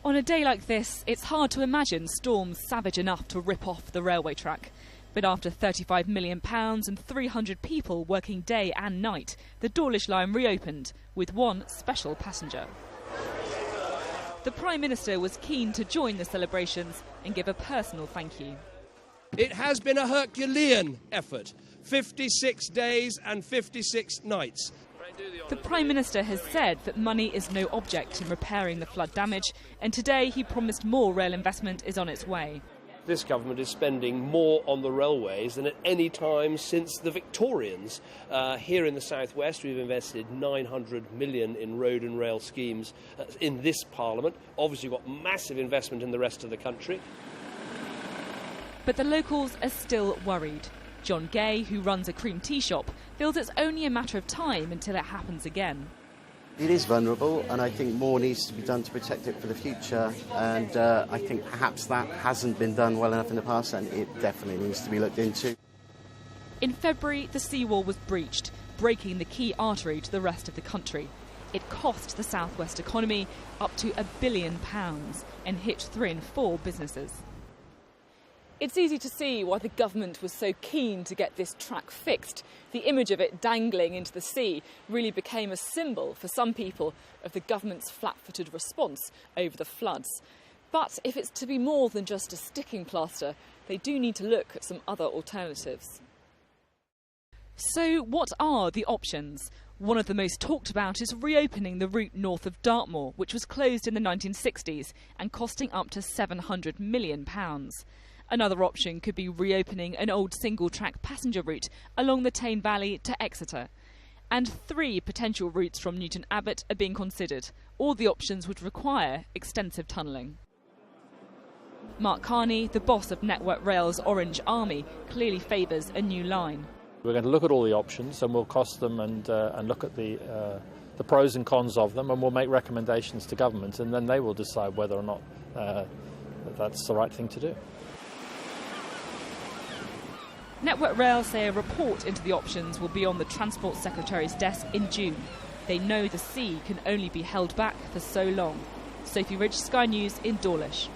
On a day like this, it's hard to imagine storms savage enough to rip off the railway track. But after £35 million and 300 people working day and night, the Dawlish line reopened with one special passenger. The Prime Minister was keen to join the celebrations and give a personal thank you. It has been a Herculean effort, 56 days and 56 nights. The Prime Minister has said that money is no object in repairing the flood damage, and today he promised more rail investment is on its way. This government is spending more on the railways than at any time since the Victorians. Here in the southwest, we've invested £900 million in road and rail schemes in this Parliament. Obviously, we've got massive investment in the rest of the country. But the locals are still worried. John Gay, who runs a cream tea shop, feels it's only a matter of time until it happens again. It is vulnerable, and I think more needs to be done to protect it for the future, and I think perhaps that hasn't been done well enough in the past, and it definitely needs to be looked into. In February, the seawall was breached, breaking the key artery to the rest of the country. It cost the southwest economy up to £1 billion and hit 3 in 4 businesses. It's easy to see why the government was so keen to get this track fixed. The image of it dangling into the sea really became a symbol for some people of the government's flat-footed response over the floods. But if it's to be more than just a sticking plaster, they do need to look at some other alternatives. So what are the options? One of the most talked about is reopening the route north of Dartmoor, which was closed in the 1960s and costing up to £700 million. Another option could be reopening an old single-track passenger route along the Tyne Valley to Exeter. And 3 potential routes from Newton Abbot are being considered. All the options would require extensive tunnelling. Mark Carney, the boss of Network Rail's Orange Army, clearly favours a new line. We're going to look at all the options, and we'll cost them and look at the pros and cons of them, and we'll make recommendations to government, and then they will decide whether or not that's the right thing to do. Network Rail say a report into the options will be on the Transport Secretary's desk in June. They know the sea can only be held back for so long. Sophie Ridge, Sky News in Dawlish.